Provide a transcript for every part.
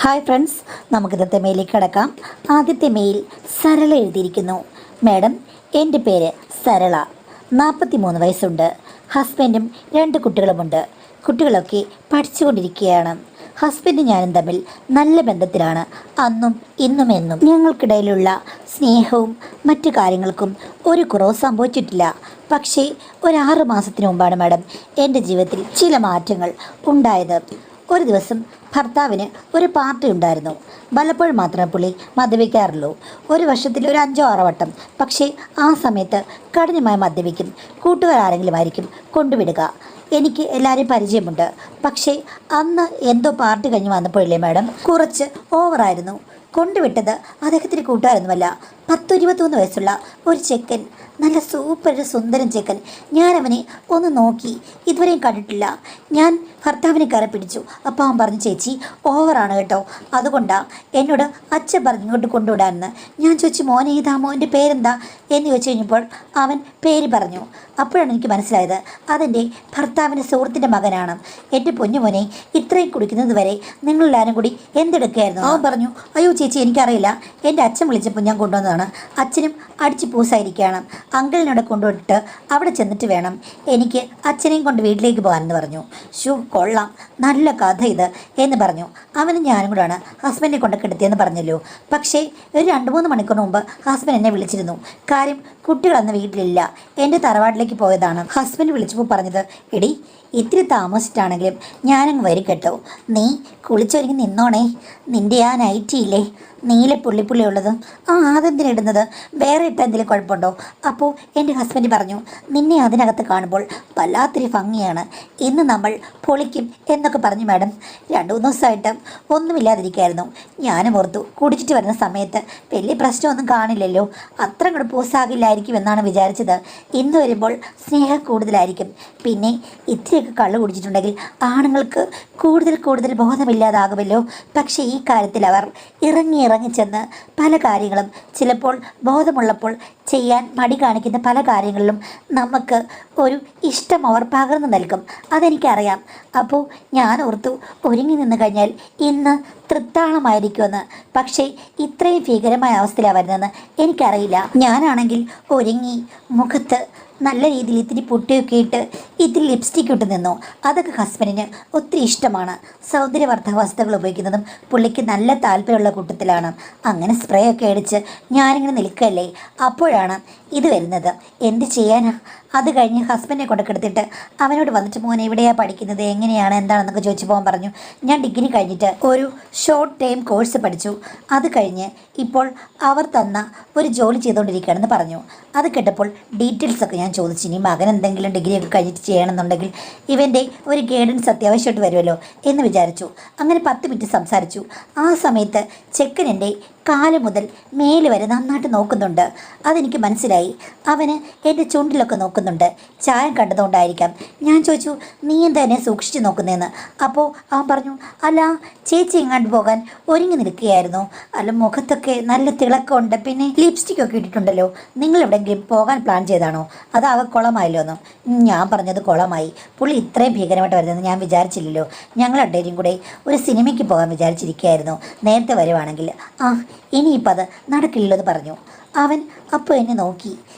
Hi friends, നമുക്ക് ഇന്നത്തെ മെയിലേക്ക് കിടക്കാം. ആദ്യത്തെ മെയിൽ സരള എഴുതിയിരിക്കുന്നു. മാഡം, എൻ്റെ പേര് സരള, 43 വയസ്സുണ്ട്. ഹസ്ബൻഡും 2 കുട്ടികളുമുണ്ട്. കുട്ടികളൊക്കെ പഠിച്ചുകൊണ്ടിരിക്കുകയാണ്. ഹസ്ബൻഡും ഞാനും തമ്മിൽ നല്ല ബന്ധത്തിലാണ്. അന്നും ഇന്നും എന്നും ഞങ്ങൾക്കിടയിലുള്ള സ്നേഹവും മറ്റു കാര്യങ്ങൾക്കും ഒരു കുറവ് സംഭവിച്ചിട്ടില്ല. പക്ഷേ ഒരു 6 മാസത്തിന് മുമ്പാണ് മാഡം എൻ്റെ ജീവിതത്തിൽ ചില മാറ്റങ്ങൾ ഉണ്ടായത്. ഒരു ദിവസം ഭർത്താവിന് ഒരു പാർട്ടി ഉണ്ടായിരുന്നു. വല്ലപ്പോഴും മാത്രമേ പുള്ളി മദ്യപിക്കാറുള്ളൂ. ഒരു വർഷത്തിൽ ഒരു 5-6 വട്ടം. പക്ഷേ ആ സമയത്ത് കഠിനമായി മദ്യപിക്കും. കൂട്ടുകാരെങ്കിലും ആയിരിക്കും കൊണ്ടുവിടുക. എനിക്ക് എല്ലാവരെയും പരിചയമുണ്ട്. പക്ഷേ അന്ന് എന്തോ പാർട്ടി കഴിഞ്ഞ് വന്നപ്പോഴില്ലേ മാഡം, കുറച്ച് ഓവറായിരുന്നു. കൊണ്ടുവിട്ടത് അദ്ദേഹത്തിൻ്റെ കൂട്ടുകാരൊന്നുമല്ല, 10-23 വയസ്സുള്ള ഒരു ചെക്കൻ, നല്ല സൂപ്പർ സുന്ദരൻ ചെക്കൻ. ഞാൻ അവനെ ഒന്ന് നോക്കി, ഇതുവരെയും കണ്ടിട്ടില്ല. ഞാൻ ഭർത്താവിനെ കയറി പിടിച്ചു. അപ്പോൾ അവൻ പറഞ്ഞു, ചേച്ചി ഓവറാണ് കേട്ടോ, അതുകൊണ്ടാണ് എന്നോട് അച്ഛൻ പറഞ്ഞു ഇങ്ങോട്ട് കൊണ്ടുവിടാമെന്ന്. ഞാൻ ചോദിച്ചു, മോനെ ഏതാ, മോൻ്റെ പേരെന്താ എന്ന് ചോദിച്ചു കഴിഞ്ഞപ്പോൾ അവൻ പേര് പറഞ്ഞു. അപ്പോഴാണ് എനിക്ക് മനസ്സിലായത് അതെൻ്റെ ഭർത്താവിൻ്റെ സുഹൃത്തിൻ്റെ മകനാണ്. എൻ്റെ പൊന്നു മോനെ, ഇത്രയും കുടിക്കുന്നത് വരെ നിങ്ങളെല്ലാവരും കൂടി എന്തെടുക്കുകയായിരുന്നു? അവൻ പറഞ്ഞു, അയ്യോ ചേച്ചി എനിക്കറിയില്ല, എൻ്റെ അച്ഛൻ വിളിച്ചപ്പോൾ ഞാൻ കൊണ്ടുവന്നതാണ്. അച്ഛനും അടിച്ച് പൂസായിരിക്കുകയാണ്. അങ്കിളിനോട് കൊണ്ടുവിട്ടിട്ട് അവിടെ ചെന്നിട്ട് വേണം എനിക്ക് അച്ഛനെയും കൊണ്ട് വീട്ടിലേക്ക് പോകാനെന്ന് പറഞ്ഞു. കൊള്ളാം, നല്ല കഥ ഇത് എന്ന് പറഞ്ഞു. അവനും ഞാനും കൂടെയാണ് ഹസ്ബൻഡിനെ കൊണ്ട് കിടത്തിയെന്ന് പറഞ്ഞല്ലോ. പക്ഷേ ഒരു 2-3 മണിക്കൂർ മുമ്പ് ഹസ്ബൻഡ് എന്നെ വിളിച്ചിരുന്നു. കാര്യം കുട്ടികളന്ന് വീട്ടിലില്ല, എൻ്റെ തറവാട്ടിലേക്ക് പോയതാണ്. ഹസ്ബൻഡ് വിളിച്ചപ്പോൾ പറഞ്ഞത്, എടി ഇത്തിരി താമസിച്ചിട്ടാണെങ്കിലും ഞാനങ്ങ് വരും കേട്ടോ, നീ കുളിച്ചൊരുങ്ങി നിന്നോണേ. നിൻ്റെ ആ നൈറ്റിയില്ലേ നീല പുള്ളിപ്പുള്ളി ഉള്ളത്, അതെന്തിനിടുന്നത്, വേറെ ഇട്ട എന്തെങ്കിലും കുഴപ്പമുണ്ടോ? അപ്പോൾ എൻ്റെ ഹസ്ബൻഡ് പറഞ്ഞു, നിന്നെ അതിനകത്ത് കാണുമ്പോൾ വല്ലാത്തൊരു ഭംഗിയാണ്, ഇന്ന് നമ്മൾ പൊളിക്കും എന്നൊക്കെ പറഞ്ഞു. മാഡം 2-3 ദിവസമായിട്ട് ഒന്നുമില്ലാതിരിക്കുകയായിരുന്നു. ഞാനും ഓർത്തു കുടിച്ചിട്ട് വരുന്ന സമയത്ത് വലിയ പ്രശ്നമൊന്നും കാണില്ലല്ലോ, അത്ര കൂടെ പോസാകില്ലായിരിക്കും എന്നാണ് വിചാരിച്ചത്. ഇന്ന് വരുമ്പോൾ സ്നേഹം കൂടുതലായിരിക്കും. പിന്നെ ഇത്തിരിയൊക്കെ കള്ള് കുടിച്ചിട്ടുണ്ടെങ്കിൽ ആണുങ്ങൾക്ക് കൂടുതൽ ബോധമില്ലാതാകുമല്ലോ. പക്ഷേ ഈ കാര്യത്തിൽ അവർ ഇറങ്ങി ചെന്ന് പല കാര്യങ്ങളും ചിലപ്പോൾ ബോധമുള്ളപ്പോൾ ചെയ്യാൻ മടി കാണിക്കുന്ന പല കാര്യങ്ങളിലും നമുക്ക് ഒരു ഇഷ്ടം അവർ പകർന്നു നൽകും. അതെനിക്കറിയാം. അപ്പോൾ ഞാൻ ഓർത്തു ഒരുങ്ങി നിന്ന് കഴിഞ്ഞാൽ ഇന്ന് തൃത്താളമായിരിക്കുമെന്ന്. പക്ഷേ ഇത്രയും ഭീകരമായ അവസ്ഥയിലാണ് വരുന്നതെന്ന് എനിക്കറിയില്ല. ഞാനാണെങ്കിൽ ഒരുങ്ങി മുഖത്ത് നല്ല രീതിയിൽ ഇത്തിരി പൊട്ടിയൊക്കെ ഇട്ട് ഇത്തിരി ലിപ്സ്റ്റിക്ക് ഇട്ട് നിന്നു. അതൊക്കെ ഹസ്ബൻഡിന് ഒത്തിരി ഇഷ്ടമാണ്. സൗന്ദര്യവർദ്ധക വസ്തുക്കൾ ഉപയോഗിക്കുന്നതും പുള്ളിക്ക് നല്ല താല്പര്യമുള്ള കൂട്ടത്തിലാണ്. അങ്ങനെ സ്പ്രേ ഒക്കെ അടിച്ച് ഞാനിങ്ങനെ നിൽക്കുകയല്ലേ, അപ്പോഴാണ് ഇത് വരുന്നത്. എന്ത് ചെയ്യാനാ? അത് കഴിഞ്ഞ് ഹസ്ബൻഡിനെ കൊണ്ട് കിടത്തിയിട്ട് അവനോട് വന്നിട്ട്, മോനെ എവിടെയാണ് പഠിക്കുന്നത്, എങ്ങനെയാണ് എന്താണെന്നൊക്കെ ചോദിച്ചു പോകാൻ പറഞ്ഞു. ഞാൻ ഡിഗ്രി കഴിഞ്ഞിട്ട് ഒരു ഷോർട്ട് ടൈം കോഴ്സ് പഠിച്ചു. അത് കഴിഞ്ഞ് ഇപ്പോൾ അവർ തന്ന ഒരു ജോലി ചെയ്തുകൊണ്ടിരിക്കുകയാണെന്ന് പറഞ്ഞു. അത് കേട്ടപ്പോൾ ഡീറ്റെയിൽസൊക്കെ ഞാൻ ചോദിച്ചു. ഇനി മകൻ എന്തെങ്കിലും ഡിഗ്രിയൊക്കെ കഴിഞ്ഞിട്ട് ചെയ്യണമെന്നുണ്ടെങ്കിൽ ഇവൻ്റെ ഒരു ഗൈഡൻസ് അത്യാവശ്യമായിട്ട് വരുമല്ലോ എന്ന് വിചാരിച്ചു. അങ്ങനെ 10 മിനിറ്റ് സംസാരിച്ചു. ആ സമയത്ത് ചെക്കൻ എൻ്റെ കാല് മുതൽ മേല് വരെ നന്നായിട്ട് നോക്കുന്നുണ്ട്. അതെനിക്ക് മനസ്സിലായി. അവന് എൻ്റെ ചുണ്ടിലൊക്കെ നോക്കുന്നുണ്ട്. ചായം കണ്ടതുകൊണ്ടായിരിക്കാം. ഞാൻ ചോദിച്ചു, നീ എന്താ എന്നെ സൂക്ഷിച്ച് നോക്കുന്നതെന്ന്. അപ്പോൾ അവൻ പറഞ്ഞു, അല്ല ചേച്ചി എങ്ങാണ്ട് പോകാൻ ഒരുങ്ങി നിൽക്കുകയായിരുന്നു. അല്ല മുഖത്തൊക്കെ നല്ല തിളക്കമുണ്ട്, പിന്നെ ലിപ്സ്റ്റിക്കൊക്കെ ഇട്ടിട്ടുണ്ടല്ലോ, നിങ്ങൾ എവിടെയെങ്കിലും പോകാൻ പ്ലാൻ ചെയ്താണോ? അത് അവ കുളമായല്ലോ എന്നും. ഞാൻ പറഞ്ഞത് കുളമായി. പുള്ളി ഇത്രയും ഭീകരമായിട്ട് വരുന്നത് ഞാൻ വിചാരിച്ചില്ലല്ലോ. ഞങ്ങൾ രണ്ടുപേരും കൂടെ ഒരു സിനിമയ്ക്ക് പോകാൻ വിചാരിച്ചിരിക്കുകയായിരുന്നു, നേരത്തെ വരുവാണെങ്കിൽ. ഇനിയിപ്പോൾ അത് നടക്കില്ലല്ലോ എന്ന് പറഞ്ഞു. അവൻ അപ്പോൾ എന്നെ നോക്കി,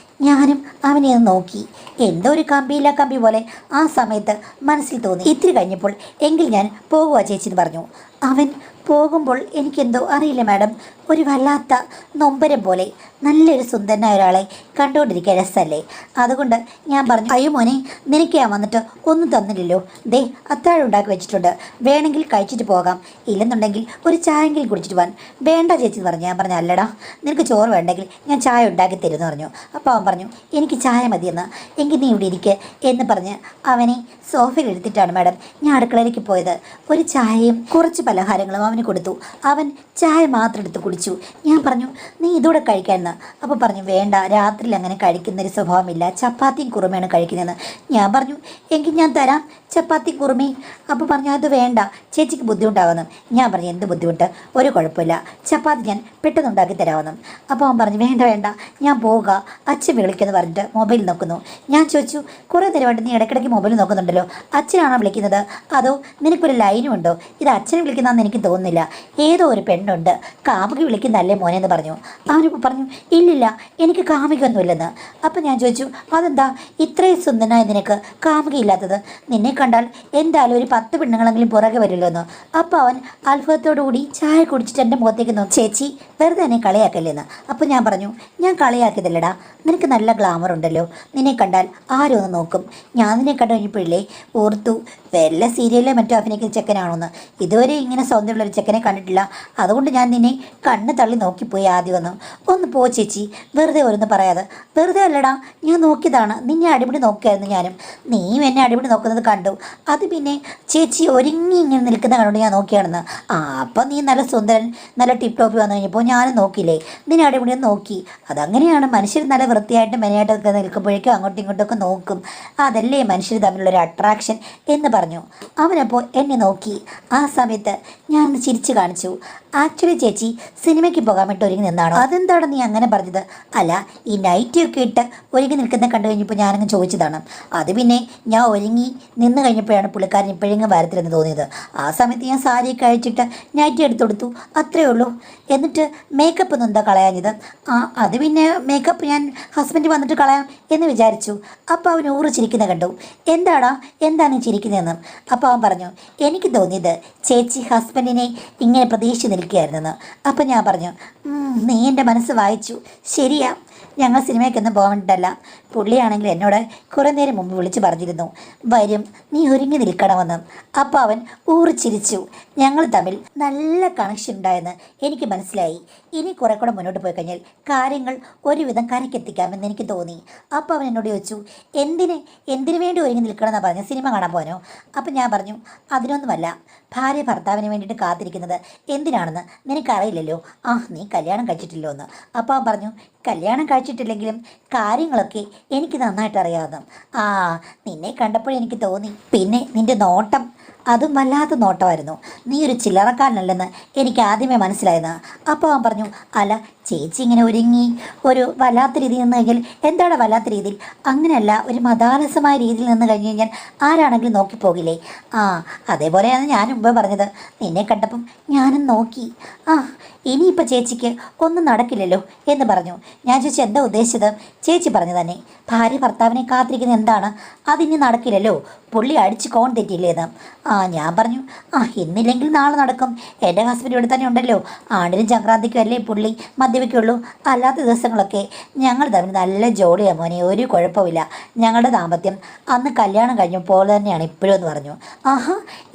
ഞാനും അവനെ ഒന്ന് നോക്കി. എന്തോ ഒരു കമ്പി പോലെ ആ സമയത്ത് മനസ്സിൽ തോന്നി. ഇത്തിരി കഴിഞ്ഞപ്പോൾ എങ്കിൽ ഞാൻ പോകുക ചേച്ചി എന്ന് പറഞ്ഞു. അവൻ പോകുമ്പോൾ എനിക്കെന്തോ അറിയില്ല മാഡം, ഒരു വല്ലാത്ത നൊമ്പരം പോലെ. നല്ലൊരു സുന്ദരനായ ഒരാളെ കണ്ടുകൊണ്ടിരിക്കുക രസമല്ലേ? അതുകൊണ്ട് ഞാൻ പറഞ്ഞു, അയ്യോ മോനെ, നിനക്ക് ഞാൻ വന്നിട്ട് ഒന്നും തന്നില്ലല്ലോ, ദേ അത്താഴം ഉണ്ടാക്കി വെച്ചിട്ടുണ്ട്, വേണമെങ്കിൽ കഴിച്ചിട്ട് പോകാം, ഇല്ലെന്നുണ്ടെങ്കിൽ ഒരു ചായെങ്കിലും കുടിച്ചിട്ട് പോകാൻ. വേണ്ട ചേച്ചി എന്ന് പറഞ്ഞു. ഞാൻ പറഞ്ഞു, അല്ലടാ നിനക്ക് ചോറ് വേണ്ടെങ്കിൽ ഞാൻ ചായ ഉണ്ടാക്കി തരുമെന്ന് പറഞ്ഞു. അപ്പോൾ അവൻ പറഞ്ഞു, എനിക്ക് ചായ മതിയെന്ന്. എങ്കിൽ നീ ഇവിടെ ഇരിക്കുക എന്ന് പറഞ്ഞ് അവനെ സോഫയിൽ എടുത്തിട്ടാണ് മാഡം ഞാൻ അടുക്കളയിലേക്ക് പോയത്. ഒരു ചായയും കുറച്ച് പലഹാരങ്ങളും അവന് കൊടുത്തു. അവൻ ചായ മാത്രം എടുത്ത് കുടിച്ചു. ഞാൻ പറഞ്ഞു, നീ ഇതോടെ കഴിക്കാമെന്ന്. അപ്പോൾ പറഞ്ഞു, വേണ്ട, രാത്രിയിൽ അങ്ങനെ കഴിക്കുന്നൊരു സ്വഭാവമില്ല, ചപ്പാത്തിയും കുറുമയാണ് കഴിക്കുന്നതെന്ന്. ഞാൻ പറഞ്ഞു, എങ്കിൽ ഞാൻ തരാം ചപ്പാത്തി കുറുമയും. അപ്പോൾ പറഞ്ഞു, അത് വേണ്ട, ചേച്ചിക്ക് ബുദ്ധിമുട്ടാകുന്നു. ഞാൻ പറഞ്ഞു, എന്ത് ബുദ്ധിമുട്ട്, ഒരു കുഴപ്പമില്ല, ചപ്പാത്തി ഞാൻ പെട്ടെന്ന് ഉണ്ടാക്കി തരാമെന്നും. അപ്പോൾ അവൻ പറഞ്ഞു, വേണ്ട ഞാൻ പോവുക, അച്ഛൻ വിളിക്കുമെന്ന് പറഞ്ഞിട്ട് മൊബൈൽ നോക്കുന്നു. ഞാൻ ചോദിച്ചു, കുറേ നേരമായിട്ട് നീ ഇടയ്ക്കിടയ്ക്ക് മൊബൈൽ നോക്കുന്നുണ്ടല്ലോ, അച്ഛനാണോ വിളിക്കുന്നത് അതോ നിനക്കൊരു ലൈനും ഉണ്ടോ? ഇത് അച്ഛനെ വിളിക്കുന്നതെന്ന് എനിക്ക് തോന്നുന്നില്ല. തോന്നുന്നില്ല, ഏതോ ഒരു പെണ്ണുണ്ട് കാമുകി വിളിക്കുന്നല്ലേ മോനെ എന്ന് പറഞ്ഞു. അവനിപ്പോൾ പറഞ്ഞു ഇല്ലില്ല എനിക്ക് കാമുകൊന്നുമില്ലെന്ന്. അപ്പം ഞാൻ ചോദിച്ചു അതെന്താ ഇത്രയും സുന്ദരനായ നിനക്ക് കാമുകയില്ലാത്തത്? നിന്നെ കണ്ടാൽ എന്തായാലും ഒരു 10 പെണ്ണുങ്ങളെങ്കിലും പുറകെ വരുമല്ലോ എന്ന്. അപ്പോൾ അവൻ അത്ഭുതത്തോടുകൂടി ചായ കുടിച്ചിട്ട് എൻ്റെ മുഖത്തേക്ക് നോക്കി ചേച്ചി വെറുതെ എന്നെ കളിയാക്കല്ലേന്ന്. അപ്പോൾ ഞാൻ പറഞ്ഞു ഞാൻ കളിയാക്കിയതല്ലടാ, നിനക്ക് നല്ല ഗ്ലാമർ ഉണ്ടല്ലോ, നിന്നെ കണ്ടാൽ ആരും ഒന്ന് നോക്കും. ഞാൻ നിന്നെ കണ്ടു കഴിഞ്ഞപ്പോഴില്ലേ ഓർത്തു വല്ല സീരിയലിലെ മറ്റോ അഭിനയിക്കുന്ന ചെക്കനാണോന്ന്. ഇതുവരെ ഇങ്ങനെ സൗന്ദര്യമുള്ളൊരു ചെക്കനെ കണ്ടിട്ടില്ല, അതുകൊണ്ട് ഞാൻ നിന്നെ കണ്ണ് തള്ളി നോക്കിപ്പോയി ആദ്യം ഒന്ന് പോ ചേച്ചി, വെറുതെ ഓരോന്ന് പറയാതെ. വെറുതെ അല്ലടാ, ഞാൻ നോക്കിയതാണ്, നിന്നെ അടിപിടി നോക്കിയായിരുന്നു ഞാനും. നീയും എന്നെ അടിപിടി നോക്കുന്നത് കണ്ടു, അത് പിന്നെ ചേച്ചി ഒരുങ്ങി ഇങ്ങനെ നിൽക്കുന്ന കണ്ടു ഞാൻ നോക്കിയാണെന്ന്. അപ്പം നീ നല്ല സുന്ദരൻ നല്ല ടിപ്പ് ടോപ്പ് വന്നു കഴിഞ്ഞപ്പോൾ ഞാനും നോക്കിയില്ലേ, നിന്നെ അടിപിടി നോക്കി. അതങ്ങനെയാണ്, മനുഷ്യർ നല്ല വൃത്തിയായിട്ട് മെനയായിട്ടൊക്കെ നിൽക്കുമ്പോഴേക്കും അങ്ങോട്ടും ഇങ്ങോട്ടൊക്കെ നോക്കും, അതല്ലേ മനുഷ്യർ തമ്മിലുള്ളൊരു അട്രാക്ഷൻ എന്ന് പറഞ്ഞു. അവനപ്പോൾ എന്നെ നോക്കി. ആ സമയത്ത് ഞാനൊന്ന് ചിരിച്ചു കാണിച്ചു. ആക്ച്വലി ചേച്ചി സിനിമയ്ക്ക് പോകാൻ വേണ്ടി ഒരുങ്ങി നിന്നാണോ? അതെന്താണ് നീ അങ്ങനെ പറഞ്ഞത്? അല്ല ഈ നൈറ്റിയൊക്കെ ഇട്ട് ഒരുങ്ങി നിൽക്കുന്ന കണ്ടു കഴിഞ്ഞപ്പോൾ ഞാനങ്ങ് ചോദിച്ചതാണ്. അത് പിന്നെ ഞാൻ ഒരുങ്ങി നിന്ന് കഴിഞ്ഞപ്പോഴാണ് പുള്ളിക്കാരൻ ഇപ്പോഴെങ്കിലും വരത്തില്ലെന്ന് തോന്നിയത്. ആ സമയത്ത് ഞാൻ സാരിയൊക്കെ അഴിച്ചിട്ട് നൈറ്റി എടുത്തു കൊടുത്തു, അത്രയേ ഉള്ളൂ. എന്നിട്ട് മേക്കപ്പ് ഒന്നും എന്താ കളയാഞ്ഞത്? അത് പിന്നെ മേക്കപ്പ് ഞാൻ ഹസ്ബൻഡ് വന്നിട്ട് കളയാം എന്ന് വിചാരിച്ചു. അപ്പോൾ അവൻ ഊറിച്ചിരിക്കുന്ന കണ്ടു. എന്താണ് ചിരിക്കുന്നതെന്ന്. അപ്പോൾ അവൻ പറഞ്ഞു എനിക്ക് തോന്നിയത് ചേച്ചി ഹസ്ബൻഡിനെ ഇങ്ങനെ പ്രതീക്ഷിച്ച് നിൽക്കുകയായിരുന്നെന്ന്. അപ്പം ഞാൻ പറഞ്ഞു നീ എൻ്റെ മനസ്സ് വായിച്ചു, ശരിയാ, ഞങ്ങൾ സിനിമയ്ക്കൊന്നും പോകാൻ വേണ്ടിയിട്ടല്ല. പുള്ളിയാണെങ്കിൽ എന്നോട് കുറേ നേരം മുമ്പ് വിളിച്ച് പറഞ്ഞിരുന്നു വരും, നീ ഒരുങ്ങി നിൽക്കണമെന്ന്. അപ്പോൾ അവൻ ഊറിച്ചിരിച്ചു. ഞങ്ങൾ തമ്മിൽ നല്ല കണക്ഷൻ ഉണ്ടായെന്ന് എനിക്ക് മനസ്സിലായി. ഇനി കുറെ കൂടെ മുന്നോട്ട് പോയി കഴിഞ്ഞാൽ കാര്യങ്ങൾ ഒരുവിധം കരക്കെത്തിക്കാമെന്ന് എനിക്ക് തോന്നി. അപ്പോൾ അവൻ എന്നോട് ചോദിച്ചു എന്തിനു വേണ്ടി ഒരുങ്ങി നിൽക്കണമെന്നാണ് പറഞ്ഞു, സിനിമ കാണാൻ പോകാനോ? അപ്പം ഞാൻ പറഞ്ഞു അതിനൊന്നുമല്ല, ഭാര്യ ഭർത്താവിന് വേണ്ടിയിട്ട് കാത്തിരിക്കുന്നത് എന്തിനാണെന്ന് നിനക്കറിയില്ലല്ലോ. നീ കല്യാണം കഴിച്ചിട്ടില്ലോ എന്ന്. അപ്പോൾ അവൻ പറഞ്ഞു കല്യാണം കഴിച്ചിട്ടില്ലെങ്കിലും കാര്യങ്ങളൊക്കെ എനിക്ക് നന്നായിട്ട് അറിയാവുന്ന. നിന്നെ കണ്ടപ്പോഴെനിക്ക് തോന്നി. പിന്നെ നിൻ്റെ നോട്ടം, അതും വല്ലാത്ത നോട്ടമായിരുന്നു. നീ ഒരു ചില്ലറക്കാരനല്ലെന്ന് എനിക്ക് ആദ്യമേ മനസ്സിലായെന്ന്. അപ്പോൾ അവൻ പറഞ്ഞു അല്ല ചേച്ചി ഇങ്ങനെ ഒരുങ്ങി ഒരു വല്ലാത്ത രീതിയിൽ നിന്ന് കഴിഞ്ഞാൽ എന്താണ് വല്ലാത്ത രീതിയിൽ? അങ്ങനെയല്ല, ഒരു മതാലസമായ രീതിയിൽ നിന്ന് കഴിഞ്ഞ് കഴിഞ്ഞാൽ ആരാണെങ്കിലും നോക്കിപ്പോകില്ലേ? അതേപോലെയാണ് ഞാൻ മുമ്പ് പറഞ്ഞത്. നിന്നെ കണ്ടപ്പം ഞാനും നോക്കി. ഇനിയിപ്പോൾ ചേച്ചിക്ക് ഒന്നും നടക്കില്ലല്ലോ എന്ന് പറഞ്ഞു. ഞാൻ ചോദിച്ചു എന്താ ഉദ്ദേശിച്ചത്? ചേച്ചി പറഞ്ഞു തന്നെ, ഭാര്യ ഭർത്താവിനെ കാത്തിരിക്കുന്നത് എന്താണ്, അതിനി നടക്കില്ലല്ലോ, പുള്ളി അടിച്ച് കോൺ തെറ്റിയില്ലേന്ന്. ഞാൻ പറഞ്ഞു ഇന്നില്ലെങ്കിൽ നാളെ നടക്കും. എൻ്റെ ഹസ്ബൻഡ് ഇവിടെ തന്നെ ഉണ്ടല്ലോ, ആണ്ടിനും സംക്രാന്തിക്കും അല്ലേ പുള്ളി മദ്യപിക്കുള്ളൂ. അല്ലാത്ത ദിവസങ്ങളൊക്കെ ഞങ്ങൾ തമ്മിൽ നല്ല ജോലിയാണ് മോനെ, ഒരു കുഴപ്പമില്ല. ഞങ്ങളുടെ ദാമ്പത്യം അന്ന് കല്യാണം കഴിഞ്ഞപ്പോൾ തന്നെയാണ് ഇപ്പോഴും എന്ന് പറഞ്ഞു.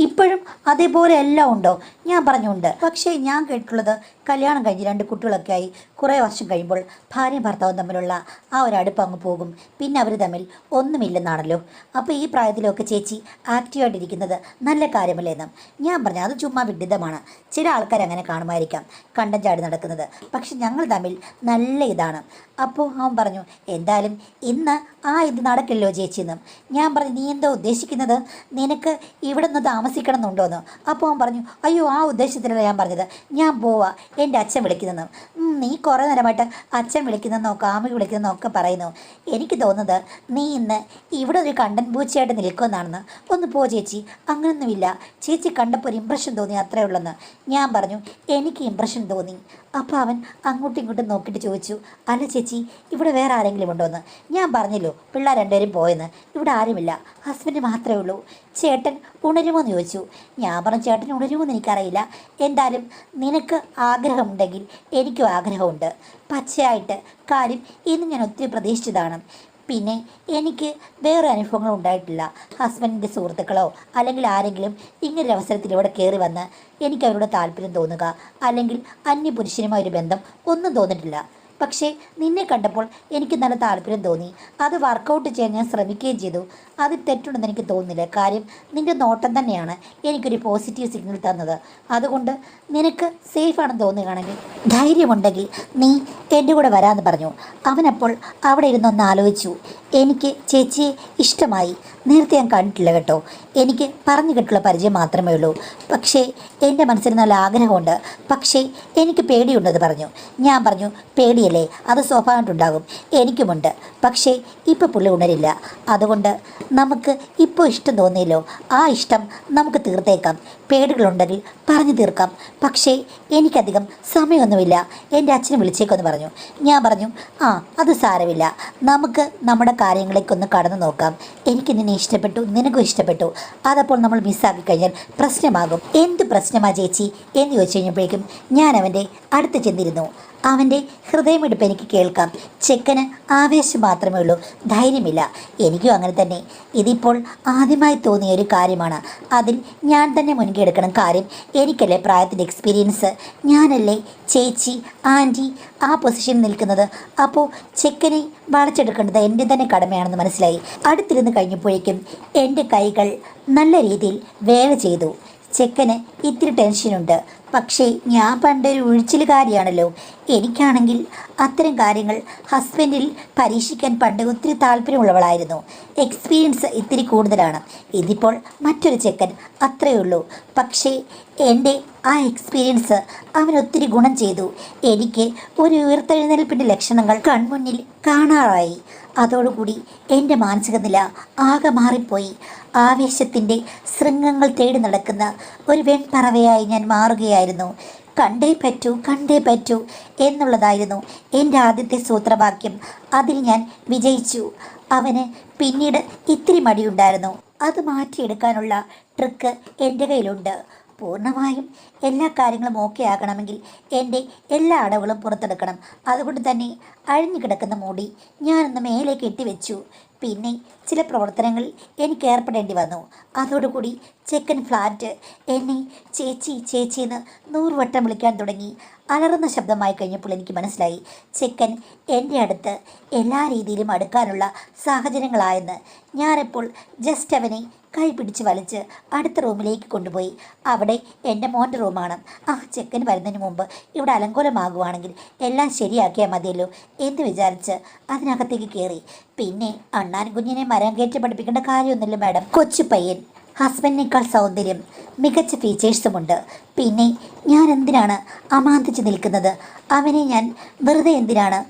ഇപ്പോഴും അതേപോലെ എല്ലാം ഉണ്ടോ? ഞാൻ പറഞ്ഞുണ്ട്. പക്ഷേ ഞാൻ കേട്ടിട്ടുള്ളത് കല്യാണം കഴിഞ്ഞ് 2 കുട്ടികളൊക്കെ ആയി കുറേ വർഷം കഴിയുമ്പോൾ ഭാര്യയും ഭർത്താവും തമ്മിലുള്ള ആ ഒരു അടുപ്പ് അങ്ങ് പോകും, പിന്നെ അവർ തമ്മിൽ ഒന്നുമില്ലെന്നാണല്ലോ. അപ്പോൾ ഈ പ്രായത്തിലൊക്കെ ചേച്ചി ആക്റ്റീവായിട്ടിരിക്കുന്നത് നല്ല കാര്യമല്ലേന്ന് ഞാൻ പറഞ്ഞു. അത് ചുമ്മാ വിഡിതമാണ്, ചില ആൾക്കാർ അങ്ങനെ കാണുമായിരിക്കാം കണ്ടം ചാടി നടക്കുന്നത്, പക്ഷെ ഞങ്ങൾ തമ്മിൽ നല്ല ഇതാണ്. അപ്പോൾ അവൻ പറഞ്ഞു എന്തായാലും ഇന്ന് ഇത് നടക്കില്ലോ ചേച്ചിയെന്നും. ഞാൻ പറഞ്ഞു നീ എന്താ ഉദ്ദേശിക്കുന്നത്, നിനക്ക് ഇവിടെ നിന്ന് താമസിക്കണം എന്നുണ്ടോയെന്ന്. അപ്പോൾ അവൻ പറഞ്ഞു അയ്യോ ആ ഉദ്ദേശത്തിലല്ല ഞാൻ പറഞ്ഞത്, ഞാൻ പോവാ, എൻ്റെ അച്ഛൻ വിളിക്കുന്നെന്ന്. നീ കുറേ നേരമായിട്ട് അച്ഛൻ വിളിക്കുന്നതെന്നോ കാമുകി വിളിക്കുന്നതെന്നോ ഒക്കെ പറയുന്നു. എനിക്ക് തോന്നുന്നത് നീ ഇന്ന് ഇവിടെ ഒരു കണ്ടൻ പൂച്ചയായിട്ട് നിൽക്കുമെന്നാണെന്ന്. ഒന്ന് പോ ചേച്ചി, അങ്ങനൊന്നുമില്ല, ചേച്ചി കണ്ടപ്പോൾ ഒരു ഇമ്പ്രഷൻ തോന്നി, അത്രേ ഉള്ളെന്ന്. ഞാൻ പറഞ്ഞു എനിക്ക് ഇമ്പ്രഷൻ തോന്നി. അപ്പോൾ അവൻ അങ്ങോട്ടും ഇങ്ങോട്ടും നോക്കിയിട്ട് ചോദിച്ചു അല്ല ചേച്ചി ഇവിടെ വേറെ ആരെങ്കിലും ഉണ്ടോയെന്ന്. ഞാൻ പറഞ്ഞല്ലോ പിള്ളേർ 2 പേരും പോയെന്ന്, ഇവിടെ ആരുമില്ല, ഹസ്ബൻഡ് മാത്രമേ ഉള്ളൂ. ചേട്ടൻ ഉണരുമോ എന്ന് ചോദിച്ചു. ഞാൻ പറഞ്ഞു ചേട്ടൻ ഉണരുമോ എന്ന് എനിക്കറിയില്ല, എന്തായാലും നിനക്ക് ആഗ്രഹമുണ്ടെങ്കിൽ എനിക്കും ആഗ്രഹമുണ്ട്. പച്ചയായിട്ട് കാര്യം ഇന്ന് ഞാൻ ഒത്തിരി പ്രതീക്ഷിച്ചതാണ്. പിന്നെ എനിക്ക് വേറെ അനുഭവങ്ങൾ ഉണ്ടായിട്ടില്ല. ഹസ്ബൻഡിൻ്റെ സുഹൃത്തുക്കളോ അല്ലെങ്കിൽ ആരെങ്കിലും ഇങ്ങനൊരു അവസരത്തിൽ ഇവിടെ കയറി വന്ന് എനിക്ക് അവരോട് താല്പര്യം തോന്നുക അല്ലെങ്കിൽ അന്യപുരുഷനുമായ ഒരു ബന്ധം ഒന്നും തോന്നിയിട്ടില്ല. പക്ഷേ നിന്നെ കണ്ടപ്പോൾ എനിക്ക് നല്ല താല്പര്യം തോന്നി, അത് വർക്കൗട്ട് ചെയ്യാൻ ഞാൻ ശ്രമിക്കുകയും ചെയ്തു. അതിൽ തെറ്റുണ്ടെന്ന് എനിക്ക് തോന്നുന്നില്ല, കാര്യം നിൻ്റെ നോട്ടം തന്നെയാണ് എനിക്കൊരു പോസിറ്റീവ് സിഗ്നൽ തന്നത്. അതുകൊണ്ട് നിനക്ക് സേഫാണെന്ന് തോന്നുകയാണെങ്കിൽ ധൈര്യമുണ്ടെങ്കിൽ നീ എൻ്റെ കൂടെ വരാമെന്ന് പറഞ്ഞു. അവനപ്പോൾ അവിടെ ഇരുന്നൊന്ന് ആലോചിച്ചു. എനിക്ക് ചേച്ചിയെ ഇഷ്ടമായി, നേരത്തെ ഞാൻ കണ്ടിട്ടില്ല കേട്ടോ, എനിക്ക് പറഞ്ഞു കേട്ടുള്ള പരിചയം മാത്രമേ ഉള്ളൂ. പക്ഷേ എൻ്റെ മനസ്സിന് നല്ല ആഗ്രഹമുണ്ട്, പക്ഷേ എനിക്ക് പേടിയുണ്ടെന്ന് പറഞ്ഞു. ഞാൻ പറഞ്ഞു പേടിയല്ലേ, അത് സ്വാഭാവികമായിട്ടുണ്ടാകും, എനിക്കുമുണ്ട്. പക്ഷേ ഇപ്പോൾ പുള്ളി ഉണരില്ല, അതുകൊണ്ട് നമുക്ക് ഇപ്പോൾ ഇഷ്ടം തോന്നിയല്ലോ, ആ ഇഷ്ടം നമുക്ക് തീർത്തേക്കാം. പേടുകളുണ്ടെങ്കിൽ പറഞ്ഞു തീർക്കാം. പക്ഷേ എനിക്കധികം സമയമൊന്നുമില്ല, എൻ്റെ അച്ഛനെ വിളിച്ചേക്കൊന്ന് പറഞ്ഞു. ഞാൻ പറഞ്ഞു, ആ അത് സാരമില്ല, നമുക്ക് നമ്മുടെ കാര്യങ്ങളേക്കൊന്ന് കടന്നു നോക്കാം. എനിക്ക് നിന്നെ ഇഷ്ടപ്പെട്ടു, നിനക്കും ഇഷ്ടപ്പെട്ടു, അതപ്പോൾ നമ്മൾ മിസ്സാക്കി കഴിഞ്ഞാൽ പ്രശ്നമാകും. എന്ത് പ്രശ്നമാ ചേച്ചി എന്ന് ചോദിച്ചു കഴിഞ്ഞപ്പോഴേക്കും ഞാൻ അവൻ്റെ അടുത്ത് ചെന്നിരുന്നു. അവൻ്റെ ഹൃദയമിടിപ്പ് എനിക്ക് കേൾക്കാം. ചെക്കന് ആവേശം മാത്രമേ ഉള്ളൂ, ധൈര്യമില്ല. എനിക്കും അങ്ങനെ തന്നെ. ഇതിപ്പോൾ ആദ്യമായി തോന്നിയ ഒരു കാര്യമാണ്. അതിൽ ഞാൻ തന്നെ മുൻകൈ എടുക്കണം. കാര്യം എനിക്കല്ലേ പ്രായത്തിൻ്റെ എക്സ്പീരിയൻസ്, ഞാനല്ലേ ചേച്ചി ആൻറ്റി ആ പൊസിഷനിൽ നിൽക്കുന്നത്. അപ്പോൾ ചെക്കനെ വളച്ചെടുക്കേണ്ടത് എൻ്റെ തന്നെ കടമയാണെന്ന് മനസ്സിലായി. അടുത്തിരുന്ന് കഴിഞ്ഞപ്പോഴേക്കും എൻ്റെ കൈകൾ നല്ല രീതിയിൽ വേല ചെയ്തു. ചെക്കന് ഇത്തിരി ടെൻഷനുണ്ട്. പക്ഷേ ഞാൻ പണ്ടൊരു ഉഴിച്ചിലുകാരിയാണല്ലോ. എനിക്കാണെങ്കിൽ അത്തരം കാര്യങ്ങൾ ഹസ്ബൻഡിൽ പരീക്ഷിക്കാൻ പണ്ട് ഒത്തിരി താല്പര്യമുള്ളവളായിരുന്നു. എക്സ്പീരിയൻസ് ഇത്തിരി കൂടുതലാണ്. ഇതിപ്പോൾ മറ്റൊരു ചെക്കൻ, അത്രയേ ഉള്ളൂ. പക്ഷേ എൻ്റെ ആ എക്സ്പീരിയൻസ് അവനൊത്തിരി ഗുണം ചെയ്തു. എനിക്ക് ഒരു ഉയർത്തെഴുന്നേൽപ്പിൻ്റെ ലക്ഷണങ്ങൾ കൺമുന്നിൽ കാണാറായി. അതോടുകൂടി എൻ്റെ മാനസിക നില ആകെ മാറിപ്പോയി. ആവേശത്തിൻ്റെ ശൃംഗങ്ങൾ തേടി നടക്കുന്ന ഒരു വെൺപറവയായി ഞാൻ മാറുകയായിരുന്നു. കണ്ടേ പറ്റൂ എന്നുള്ളതായിരുന്നു എൻ്റെ ആദ്യത്തെ സൂത്രവാക്യം. അതിൽ ഞാൻ വിജയിച്ചു. അവന് പിന്നീട് ഇത്തിരി മടിയുണ്ടായിരുന്നു. അത് മാറ്റിയെടുക്കാനുള്ള ട്രിക്ക് എൻ്റെ കയ്യിലുണ്ട്. പൂർണ്ണമായും എല്ലാ കാര്യങ്ങളും ഓക്കെ ആകണമെങ്കിൽ എൻ്റെ എല്ലാ അടവുകളും പുറത്തെടുക്കണം. അതുകൊണ്ട് തന്നെ അഴിഞ്ഞു കിടക്കുന്ന മുടി ഞാനൊന്ന് മേലെ കെട്ടിവെച്ചു. പിന്നെ ചില പ്രവർത്തനങ്ങളിൽ എനിക്ക് ഏർപ്പെടേണ്ടി വന്നു. അതോടുകൂടി ചെക്കൻ ഫ്ലാറ്റ് എന്നെ ചേച്ചി ചേച്ചിയെന്ന് 100 വട്ടം വിളിക്കാൻ തുടങ്ങി. അലറുന്ന ശബ്ദമായി കഴിഞ്ഞപ്പോൾ എനിക്ക് മനസ്സിലായി ചെക്കൻ എൻ്റെ അടുത്ത് എല്ലാ രീതിയിലും അടുക്കാനുള്ള സാഹചര്യങ്ങളായെന്ന്. ഞാനിപ്പോൾ ജസ്റ്റ് അവനെ കൈ പിടിച്ച് വലിച്ച് അടുത്ത റൂമിലേക്ക് കൊണ്ടുപോയി. അവിടെ എൻ്റെ മോൻ്റെ റൂമാണ്. ആ ചെക്കൻ വരുന്നതിന് മുമ്പ് ഇവിടെ അലങ്കോലമാകുവാണെങ്കിൽ എല്ലാം ശരിയാക്കിയാൽ മതിയല്ലോ എന്ന് വിചാരിച്ച് അതിനകത്തേക്ക് കയറി. പിന്നെ അണ്ണാൻ കുഞ്ഞിനെ മരം കയറ്റി പഠിപ്പിക്കേണ്ട കാര്യമൊന്നുമില്ല മാഡം. കൊച്ചു പയ്യൻ, ഹസ്ബൻഡിനേക്കാൾ സൗന്ദര്യം, മികച്ച ഫീച്ചേഴ്സുമുണ്ട്. പിന്നെ ഞാൻ എന്തിനാണ് അമാന്തിച്ച് നിൽക്കുന്നത്? അവനെ ഞാൻ വെറുതെ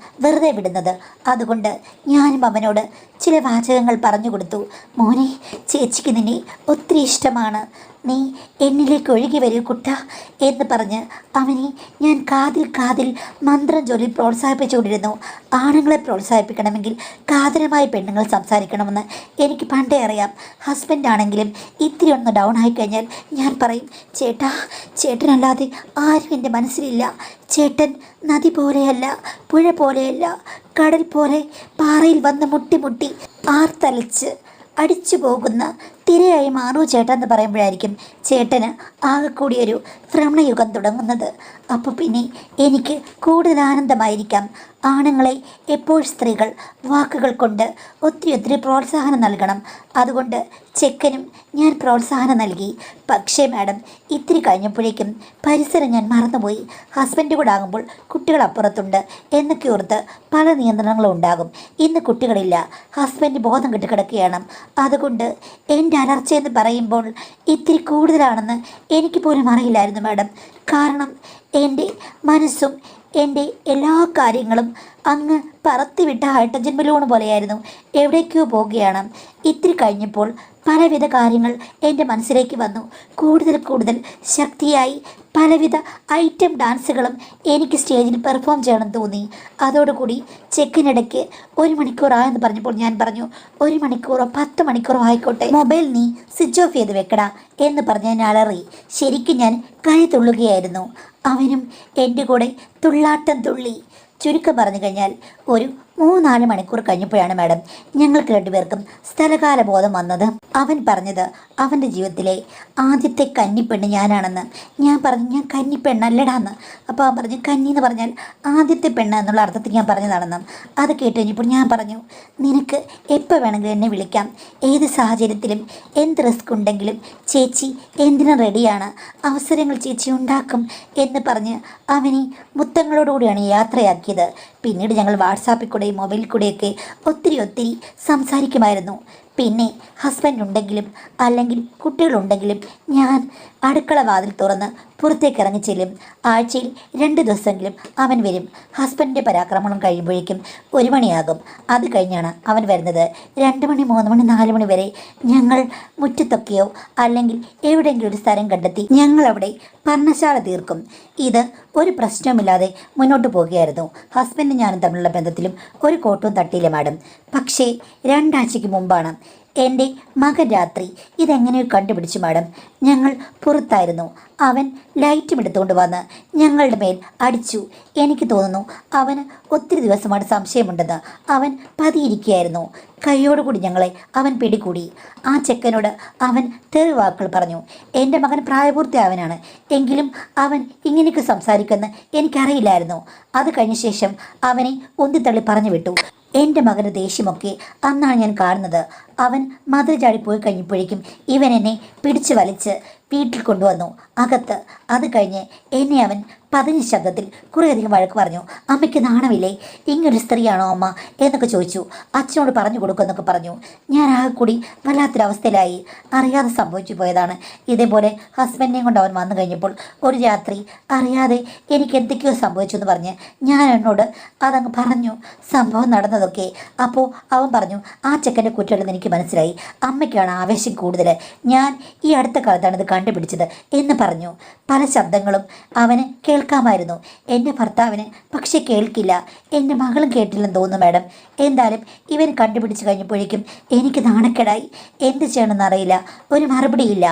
വിടുന്നത്? അതുകൊണ്ട് ഞാനും അവനോട് ചില വാചകങ്ങൾ പറഞ്ഞു കൊടുത്തു. മോനെ, ചേച്ചിക്ക് നിന്നെ ഒത്തിരി ഇഷ്ടമാണ്, നീ എന്നിലേക്ക് ഒഴുകി വരൂ കുട്ട എന്ന് പറഞ്ഞ് അവനെ ഞാൻ കാതിൽ മന്ത്രം ചൊല്ലി പ്രോത്സാഹിപ്പിച്ചുകൊണ്ടിരുന്നു. ആണുങ്ങളെ പ്രോത്സാഹിപ്പിക്കണമെങ്കിൽ കാതരമായ പെണ്ണുങ്ങൾ സംസാരിക്കണമെന്ന് എനിക്ക് പണ്ടേ അറിയാം. ഹസ്ബൻഡാണെങ്കിലും ഇത്തിരി ഒന്ന് ഡൗൺ ആയിക്കഴിഞ്ഞാൽ ഞാൻ പറയും, ചേട്ടനല്ലാതെ ആരും എൻ്റെ മനസ്സിലില്ല. ചേട്ടൻ നദി പോലെയല്ല, പുഴ പോലെയല്ല, കടൽ പോലെ പാറയിൽ വന്ന് മുട്ടി ആർത്തലച്ച് അടിച്ചു പോകുന്ന തിരയായി മാറൂ ചേട്ടൻ എന്ന് പറയുമ്പോഴായിരിക്കും ചേട്ടന് ആകെക്കൂടിയൊരു ഭ്രമണയുഗം തുടങ്ങുന്നത്. അപ്പോൾ പിന്നെ എനിക്ക് കൂടുതൽ ആനന്ദമായിരിക്കാം. ആണുങ്ങളെ എപ്പോൾ സ്ത്രീകൾ വാക്കുകൾ കൊണ്ട് ഒത്തിരി പ്രോത്സാഹനം നൽകണം. അതുകൊണ്ട് ചെക്കനും ഞാൻ പ്രോത്സാഹനം നൽകി. പക്ഷേ മാഡം, ഇത്തിരി കഴിഞ്ഞപ്പോഴേക്കും പരിസരം ഞാൻ മറന്നുപോയി. ഹസ്ബൻഡ് കൂടെ ആകുമ്പോൾ കുട്ടികൾ അപ്പുറത്തുണ്ട് എന്നൊക്കെ ഓർത്ത് പല നിയന്ത്രണങ്ങളും ഉണ്ടാകും. ഇന്ന് കുട്ടികളില്ല, ഹസ്ബൻഡ് ബോധം കെട്ട് കിടക്കുകയാണ്. അതുകൊണ്ട് എൻ്റെ അലർച്ച എന്ന് പറയുമ്പോൾ ഇത്തിരി കൂടുതലാണെന്ന് എനിക്ക് പോലും അറിയില്ലായിരുന്നു മാഡം. കാരണം എൻ്റെ മനസ്സും എൻ്റെ എല്ലാ കാര്യങ്ങളും അങ്ങ് പറത്തിവിട്ട ഹൈഡ്രജൻ ബലൂൺ പോലെയായിരുന്നു. എവിടേക്കോ പോവുകയാണ്. ഇത്തിരി കഴിഞ്ഞപ്പോൾ പലവിധ കാര്യങ്ങൾ എൻ്റെ മനസ്സിലേക്ക് വന്നു. കൂടുതൽ ശക്തിയായി പലവിധ ഐറ്റം ഡാൻസുകളും എനിക്ക് സ്റ്റേജിൽ പെർഫോം ചെയ്യണം തോന്നി. അതോടുകൂടി ചെക്കിനിടയ്ക്ക് 1 മണിക്കൂറായെന്ന് പറഞ്ഞപ്പോൾ ഞാൻ പറഞ്ഞു, 1 മണിക്കൂറോ 10 മണിക്കൂറോ ആയിക്കോട്ടെ, മൊബൈൽ നീ സ്വിച്ച് ഓഫ് ചെയ്ത് വെക്കടാ എന്ന് പറഞ്ഞ് ഞാൻ അലറി. ശരിക്കും ഞാൻ കൈ തുള്ളുകയായിരുന്നു. അവനും എൻ്റെ കൂടെ തുള്ളാട്ടം തുള്ളി. ചുരുക്കം പറഞ്ഞു കഴിഞ്ഞാൽ ഒരു 3-4 മണിക്കൂർ കഴിഞ്ഞപ്പോഴാണ് മാഡം ഞങ്ങൾക്ക് രണ്ടുപേർക്കും സ്ഥലകാല ബോധം വന്നത്. അവൻ പറഞ്ഞത് അവൻ്റെ ജീവിതത്തിലെ ആദ്യത്തെ കന്നിപ്പെണ്ണ് ഞാനാണെന്ന്. ഞാൻ പറഞ്ഞു, ഞാൻ കന്നിപ്പെണ്ണല്ലടാന്ന്. അപ്പോൾ അവൻ പറഞ്ഞു, കന്നി എന്ന് പറഞ്ഞാൽ ആദ്യത്തെ പെണ്ണ് എന്നുള്ള അർത്ഥത്തിൽ ഞാൻ പറഞ്ഞതാണെന്ന്. അത് കേട്ട് കഴിഞ്ഞപ്പോൾ ഞാൻ പറഞ്ഞു, നിനക്ക് എപ്പോൾ വേണമെങ്കിലും എന്നെ വിളിക്കാം, ഏത് സാഹചര്യത്തിലും എന്ത് റിസ്ക് ഉണ്ടെങ്കിലും ചേച്ചി എന്തിനും റെഡിയാണ്, അവസരങ്ങൾ ചേച്ചി ഉണ്ടാക്കും എന്ന് പറഞ്ഞ് അവനെ മുത്തങ്ങളോടുകൂടിയാണ് യാത്രയാക്കിയത്. പിന്നീട് ഞങ്ങൾ വാട്സാപ്പിൽ കൂടെയും മൊബൈലിൽ കൂടെയൊക്കെ ഒത്തിരി സംസാരിക്കുമായിരുന്നു. പിന്നെ ഹസ്ബൻഡ് ഉണ്ടെങ്കിലും അല്ലെങ്കിൽ കുട്ടികളുണ്ടെങ്കിലും ഞാൻ അടുക്കള വാതിൽ തുറന്ന് പുറത്തേക്ക് ഇറങ്ങി ചെല്ലും. ആഴ്ചയിൽ 2 ദിവസമെങ്കിലും അവൻ വരും. ഹസ്ബൻഡിൻ്റെ പരാക്രമണം കഴിയുമ്പോഴേക്കും 1 മണിയാകും. അത് കഴിഞ്ഞാണ് അവൻ വരുന്നത്. 2 മണി, 3 മണി, 4 മണി വരെ ഞങ്ങൾ മുറ്റത്തൊക്കെയോ അല്ലെങ്കിൽ എവിടെയെങ്കിലും ഒരു സ്ഥലം കണ്ടെത്തി ഞങ്ങളവിടെ പർണശാല തീർക്കും. ഇത് ഒരു പ്രശ്നവുമില്ലാതെ മുന്നോട്ട് പോകുകയായിരുന്നു. ഹസ്ബൻഡും ഞാനും തമ്മിലുള്ള ബന്ധത്തിലും ഒരു കോട്ടവും തട്ടിയില്ല മാഡം. പക്ഷേ 2 ആഴ്ചയ്ക്ക് മുമ്പാണ് എൻ്റെ മകൻ രാത്രി ഇതെങ്ങനെയോ കണ്ടുപിടിച്ചു മാഡം. ഞങ്ങൾ പുറത്തായിരുന്നു. അവൻ ലൈറ്റും എടുത്തുകൊണ്ട് വന്ന് ഞങ്ങളുടെ മേൽ അടിച്ചു. എനിക്ക് തോന്നുന്നു അവന് ഒത്തിരി ദിവസമായിട്ട് സംശയമുണ്ടെന്ന്. അവൻ പതിയിരിക്കുകയായിരുന്നു. കൈയോടുകൂടി ഞങ്ങളെ അവൻ പിടികൂടി. ആ ചെക്കനോട് അവൻ തെറിവാക്കുകൾ പറഞ്ഞു. എൻ്റെ മകൻ പ്രായപൂർത്തിയാവനാണ്, എങ്കിലും അവൻ ഇങ്ങനെയൊക്കെ സംസാരിക്കുമെന്ന് എനിക്കറിയില്ലായിരുന്നു. അത് കഴിഞ്ഞ ശേഷം അവനെ ഉന്തിത്തള്ളി പറഞ്ഞു വിട്ടു. എൻ്റെ മകൻ്റെ ദേഷ്യമൊക്കെ അന്നാണ് ഞാൻ കാണുന്നത്. അവൻ മതിൽ ചാടിപ്പോയി കഴിഞ്ഞപ്പോഴേക്കും ഇവൻ എന്നെ പിടിച്ചു വലിച്ച് വീട്ടിൽ കൊണ്ടുവന്നു അകത്ത്. അത് കഴിഞ്ഞ് എന്നെ അവൻ പതിഞ്ഞ ശബ്ദത്തിൽ കുറേയധികം വഴക്ക് പറഞ്ഞു. അമ്മയ്ക്ക് നാണമില്ലേ, ഇങ്ങനൊരു സ്ത്രീയാണോ അമ്മ എന്നൊക്കെ ചോദിച്ചു. അച്ഛനോട് പറഞ്ഞു കൊടുക്കുമെന്നൊക്കെ പറഞ്ഞു. ഞാൻ ആകെ കൂടി വല്ലാത്തൊരവസ്ഥയിലായി. അറിയാതെ സംഭവിച്ചു പോയതാണ്. ഇതേപോലെ ഹസ്ബൻഡിനെയും കൊണ്ട് അവൻ വന്നു കഴിഞ്ഞപ്പോൾ ഒരു രാത്രി അറിയാതെ എനിക്ക് എന്തൊക്കെയോ സംഭവിച്ചു എന്ന് പറഞ്ഞ് ഞാൻ എന്നോട് അതങ്ങ് പറഞ്ഞു സംഭവം നടന്നതൊക്കെ. അപ്പോൾ അവൻ പറഞ്ഞു ആ ചെക്കൻ്റെ കുറ്റമുണ്ടെന്ന് എനിക്ക് മനസ്സിലായി. അമ്മയ്ക്കാണ് ആവേശം കൂടുതൽ. ഞാൻ ഈ അടുത്ത കാലത്താണ് ഇത് കണ്ടുപിടിച്ചത് എന്ന് പറഞ്ഞു. പല ശബ്ദങ്ങളും അവന് കേൾക്കാമായിരുന്നു, എൻ്റെ ഭർത്താവിന്. പക്ഷെ കേൾക്കില്ല. എൻ്റെ മകളും കേട്ടില്ലെന്ന് തോന്നുന്നു മാഡം. എന്തായാലും ഇവൻ കണ്ടുപിടിച്ച് കഴിഞ്ഞപ്പോഴേക്കും എനിക്ക് നാണക്കേടായി. എന്ത് ചെയ്യണമെന്ന് അറിയില്ല. ഒരു മറുപടിയില്ല.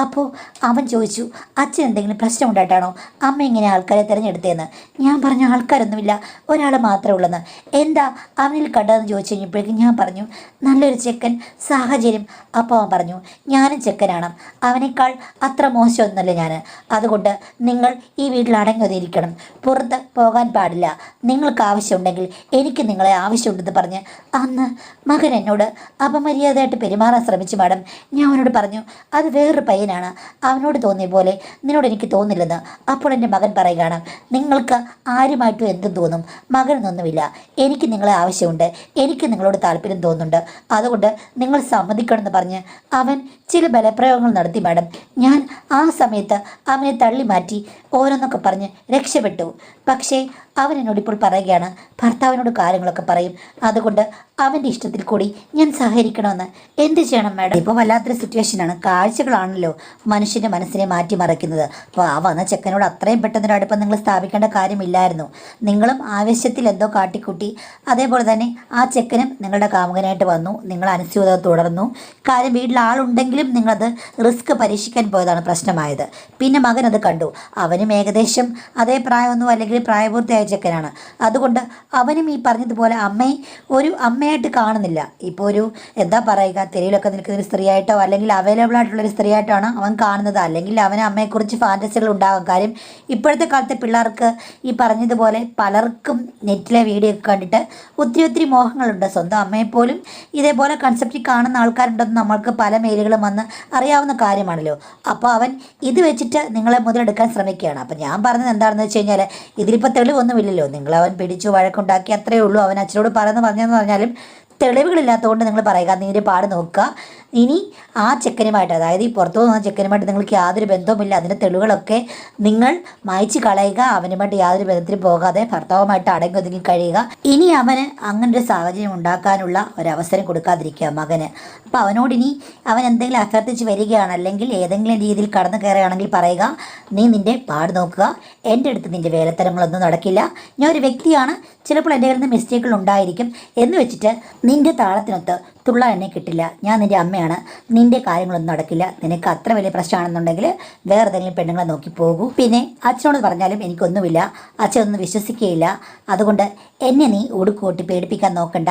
അപ്പോൾ അവൻ ചോദിച്ചു അച്ഛൻ എന്തെങ്കിലും പ്രശ്നം ഉണ്ടായിട്ടാണോ അമ്മ ഇങ്ങനെ ആൾക്കാരെ തിരഞ്ഞെടുത്തതെന്ന്. ഞാൻ പറഞ്ഞു ആൾക്കാരൊന്നുമില്ല, ഒരാൾ മാത്രമേ ഉള്ളെന്ന്. എന്താ അവനിൽ കണ്ടതെന്ന് ചോദിച്ചു കഴിഞ്ഞപ്പോഴേക്കും ഞാൻ പറഞ്ഞു നല്ലൊരു ചെക്കൻ, സാഹചര്യം. അപ്പോൾ അവൻ പറഞ്ഞു ഞാനും ചെക്കനാണ്, അവനേക്കാൾ അത്ര മോശമൊന്നുമല്ല ഞാൻ. അതുകൊണ്ട് നിങ്ങൾ ഈ വീട്ടിൽ അടങ്ങൊതിയിരിക്കണം, പുറത്ത് പോകാൻ പാടില്ല. നിങ്ങൾക്ക് ആവശ്യമുണ്ടെങ്കിൽ എനിക്ക് നിങ്ങളെ ആവശ്യമുണ്ടെന്ന് പറഞ്ഞ് അന്ന് മകൻ എന്നോട് അപമര്യാദയായിട്ട് പെരുമാറാൻ ശ്രമിച്ചു മാഡം. ഞാൻ അവനോട് പറഞ്ഞു അത് വേറൊരു പയ്യനാണ്, അവനോട് തോന്നിയ പോലെ നിന്നോട് എനിക്ക് തോന്നില്ലെന്ന്. അപ്പോൾ എൻ്റെ മകൻ പറയുകയാണ് നിങ്ങൾക്ക് ആരുമായിട്ടും എന്തും തോന്നും, മകനൊന്നുമില്ല. എനിക്ക് നിങ്ങളെ ആവശ്യമുണ്ട്, എനിക്ക് നിങ്ങളോട് താല്പര്യം തോന്നുന്നുണ്ട്, അതുകൊണ്ട് നിങ്ങൾ സമ്മതിക്കണമെന്ന് പറഞ്ഞ് അവൻ ചില ബലപ്രയോഗങ്ങൾ നടത്തി മാഡം. ഞാൻ ആ സമയത്ത് അവനെ തള്ളി മാറ്റി ഓരോന്നൊക്കെ പറഞ്ഞ് രക്ഷപ്പെട്ടു. പക്ഷേ അവൻ എന്നോടിപ്പോൾ പറയുകയാണ് ഭർത്താവിനോട് കാര്യങ്ങളൊക്കെ പറയും, അതുകൊണ്ട് അവൻ്റെ ഇഷ്ടത്തിൽ കൂടി ഞാൻ സഹകരിക്കണമെന്ന്. എന്ത് ചെയ്യണം മാഡം? ഇപ്പോൾ വല്ലാത്തൊരു സിറ്റുവേഷനാണ്. കാഴ്ചകളാണല്ലോ മനുഷ്യൻ്റെ മനസ്സിനെ മാറ്റിമറിക്കുന്നത്. അപ്പോൾ ആ വന്ന ചെക്കനോട് അത്രയും പെട്ടെന്നൊരു അടുപ്പം നിങ്ങൾ സ്ഥാപിക്കേണ്ട കാര്യമില്ലായിരുന്നു. നിങ്ങളും ആവേശത്തിൽ എന്തോ കാട്ടിക്കൂട്ടി. അതേപോലെ തന്നെ ആ ചെക്കനും നിങ്ങളുടെ കാമുകനായിട്ട് വന്നു, നിങ്ങൾ അനുസ്യൂതം തുടർന്നു. കാര്യം വീട്ടിൽ ആളുണ്ടെങ്കിലും നിങ്ങളത് റിസ്ക് പരീക്ഷിക്കാൻ പോയതാണ് പ്രശ്നമായത്. പിന്നെ മകൻ അത് കണ്ടു. അവനും ഏകദേശം അതേ പ്രായമൊന്നും അല്ലെങ്കിൽ പ്രായപൂർത്തിയായ ചെക്കനാണ്. അതുകൊണ്ട് അവനും ഈ പറഞ്ഞതുപോലെ അമ്മയെ ഒരു അമ്മയായിട്ട് കാണുന്നില്ല. ഇപ്പോൾ ഒരു എന്താ പറയുക, തെരുവിലൊക്കെ നിൽക്കുന്ന ഒരു സ്ത്രീയായിട്ടോ അല്ലെങ്കിൽ അവൈലബിൾ ആയിട്ടുള്ളൊരു സ്ത്രീയായിട്ടാണ് അവൻ കാണുന്നത്. അല്ലെങ്കിൽ അവന് അമ്മയെക്കുറിച്ച് ഫാൻറ്റസികൾ ഉണ്ടാകും. കാര്യം ഇപ്പോഴത്തെ കാലത്തെ പിള്ളേർക്ക് ഈ പറഞ്ഞതുപോലെ പലർക്കും നെറ്റിലെ വീഡിയോ ഒക്കെ കണ്ടിട്ട് ഒത്തിരി മോഹങ്ങളുണ്ട്. സ്വന്തം അമ്മയെപ്പോലും ഇതേപോലെ കൺസെപ്റ്റിൽ കാണുന്ന ആൾക്കാരുണ്ടെന്ന് നമ്മൾക്ക് പല മെയിലുകളും വന്ന് അറിയാവുന്ന കാര്യമാണല്ലോ. അപ്പോൾ അവൻ ഇത് വെച്ചിട്ട് നിങ്ങളെ മുതലെടുക്കാൻ ശ്രമിക്കുകയാണ്. അപ്പം ഞാൻ പറഞ്ഞത് എന്താണെന്ന് വെച്ച് കഴിഞ്ഞാൽ ഇതിലിപ്പോൾ തെളിവൊന്നുമില്ലല്ലോ. നിങ്ങളവൻ പിടിച്ചു വഴക്കുണ്ടാക്കി അത്രയേ ഉള്ളൂ. അവൻ അച്ഛനോട് പറഞ്ഞെന്ന് പറഞ്ഞാലും തെളിവുകളില്ലാത്തതുകൊണ്ട് നിങ്ങൾ പറയുക നീര് പാട് നോക്കുക. ഇനി ആ ചെക്കനുമായിട്ട്, അതായത് ഈ പുറത്തു പോകുന്ന ചെക്കനുമായിട്ട് നിങ്ങൾക്ക് യാതൊരു ബന്ധവുമില്ല. അതിൻ്റെ തെളിവുകളൊക്കെ നിങ്ങൾ മായ്ച്ച് കളയുക. അവനുമായിട്ട് യാതൊരു ബന്ധത്തിലും പോകാതെ ഭർത്താവുമായിട്ട് അടങ്ങി ഒതുങ്ങി കഴിയുക. ഇനി അവന് അങ്ങനൊരു സാഹചര്യം ഉണ്ടാക്കാനുള്ള ഒരവസരം കൊടുക്കാതിരിക്കുക മകന്. അപ്പോൾ അവനോടിനി അവൻ എന്തെങ്കിലും അഭ്യർത്ഥിച്ച് വരികയാണ് അല്ലെങ്കിൽ ഏതെങ്കിലും രീതിയിൽ കടന്നു കയറുകയാണെങ്കിൽ പറയുക നീ നിൻ്റെ പാട് നോക്കുക, എൻ്റെ അടുത്ത് നിൻ്റെ വേലത്തരങ്ങളൊന്നും നടക്കില്ല. ഞാൻ ഒരു വ്യക്തിയാണ്, ചിലപ്പോൾ എൻ്റെ കയ്യിൽ നിന്ന് മിസ്റ്റേക്കുകൾ ഉണ്ടായിരിക്കും എന്ന് വെച്ചിട്ട് നിൻ്റെ താളത്തിനൊത്ത് തുള്ളാൻ എന്നെ കിട്ടില്ല. ഞാൻ നിൻ്റെ അമ്മയാണ്, നിൻ്റെ കാര്യങ്ങളൊന്നും നടക്കില്ല. നിനക്ക് അത്ര വലിയ പ്രശ്നമാണെന്നുണ്ടെങ്കിൽ വേറെ ഏതെങ്കിലും പെണ്ണുങ്ങളെ നോക്കി പോകൂ. പിന്നെ അച്ഛനോട് പറഞ്ഞാലും എനിക്കൊന്നുമില്ല, അച്ഛനൊന്നും വിശ്വസിക്കുകയില്ല. അതുകൊണ്ട് എന്നെ നീ ഉടുക്കൂട്ടി പേടിപ്പിക്കാൻ നോക്കണ്ട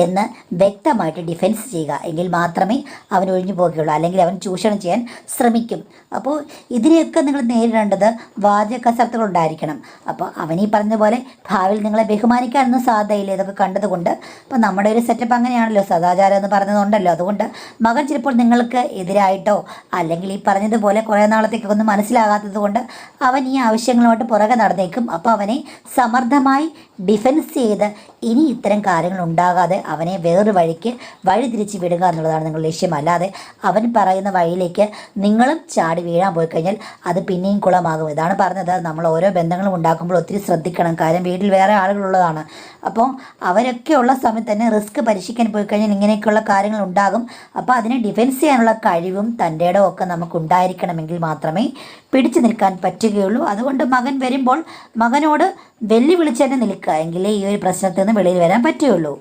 എന്ന് വ്യക്തമായിട്ട് ഡിഫെൻസ് ചെയ്യുക. എങ്കിൽ മാത്രമേ അവൻ ഒഴിഞ്ഞു പോകുകയുള്ളൂ. അല്ലെങ്കിൽ അവൻ ചൂഷണം ചെയ്യാൻ ശ്രമിക്കും. അപ്പോൾ ഇതിനെയൊക്കെ നിങ്ങൾ നേരിടേണ്ടത് വാചകസർത്തുകളുണ്ടായിരിക്കണം. അപ്പോൾ അവനീ പറഞ്ഞതുപോലെ ഭാവിയിൽ നിങ്ങളെ ബഹുമാനിക്കാനൊന്നും സാധ്യതയില്ല. ഇതൊക്കെ കണ്ടതുകൊണ്ട് അപ്പോൾ നമ്മുടെ ഒരു സെറ്റപ്പ് അങ്ങനെയാണല്ലോ, സദാചാര എന്ന് പറഞ്ഞതുണ്ടല്ലോ. അതുകൊണ്ട് മകൻ ചിലപ്പോൾ നിങ്ങൾക്ക് എതിരായിട്ടോ അല്ലെങ്കിൽ ഈ പറഞ്ഞതുപോലെ കുറേ നാളത്തേക്കൊന്നും മനസ്സിലാകാത്തത് കൊണ്ട് അവൻ ഈ ആവശ്യങ്ങളുമായിട്ട് പുറകെ നടന്നേക്കും. അപ്പോൾ അവനെ സമർത്ഥമായി ഡിഫെൻസ് ചെയ്ത് ഇനി ഇത്തരം കാര്യങ്ങൾ ഉണ്ടാകാതെ അവനെ വേറൊരു വഴിക്ക് വഴിതിരിച്ച് വിടുക എന്നുള്ളതാണ് നിങ്ങളുടെ ലക്ഷ്യം. അല്ലാതെ അവൻ പറയുന്ന വഴിയിലേക്ക് നിങ്ങളും ചാടി വീഴാൻ പോയി കഴിഞ്ഞാൽ അത് പിന്നെയും കുളമാകും. ഇതാണ് പറഞ്ഞത്, നമ്മൾ ഓരോ ബന്ധങ്ങളും ഉണ്ടാക്കുമ്പോൾ ഒത്തിരി ശ്രദ്ധിക്കണം. കാര്യം വീട്ടിൽ വേറെ ആളുകളുള്ളതാണ്. അപ്പോൾ അവരൊക്കെ ഉള്ള സമയത്ത് തന്നെ റിസ്ക് പരീക്ഷിക്കാൻ പോയി കഴിഞ്ഞാൽ ഇങ്ങനെയൊക്കെയുള്ള കാര്യങ്ങൾ ഉണ്ടാകും. അപ്പോൾ അതിനെ ഡിഫെൻസ് ചെയ്യാനുള്ള കഴിവും തൻ്റെ ഇടവും ഒക്കെ നമുക്ക് ഉണ്ടായിരിക്കണമെങ്കിൽ മാത്രമേ പിടിച്ചു നിൽക്കാൻ പറ്റുകയുള്ളൂ. അതുകൊണ്ട് മകൻ വരുമ്പോൾ മകനോട് വെല്ലുവിളിച്ച് തന്നെ നിൽക്കുക, എങ്കിലേ ഈ ഒരു പ്രശ്നത്തിൽ നിന്ന് വെളിയിൽ വരാൻ പറ്റുകയുള്ളൂ.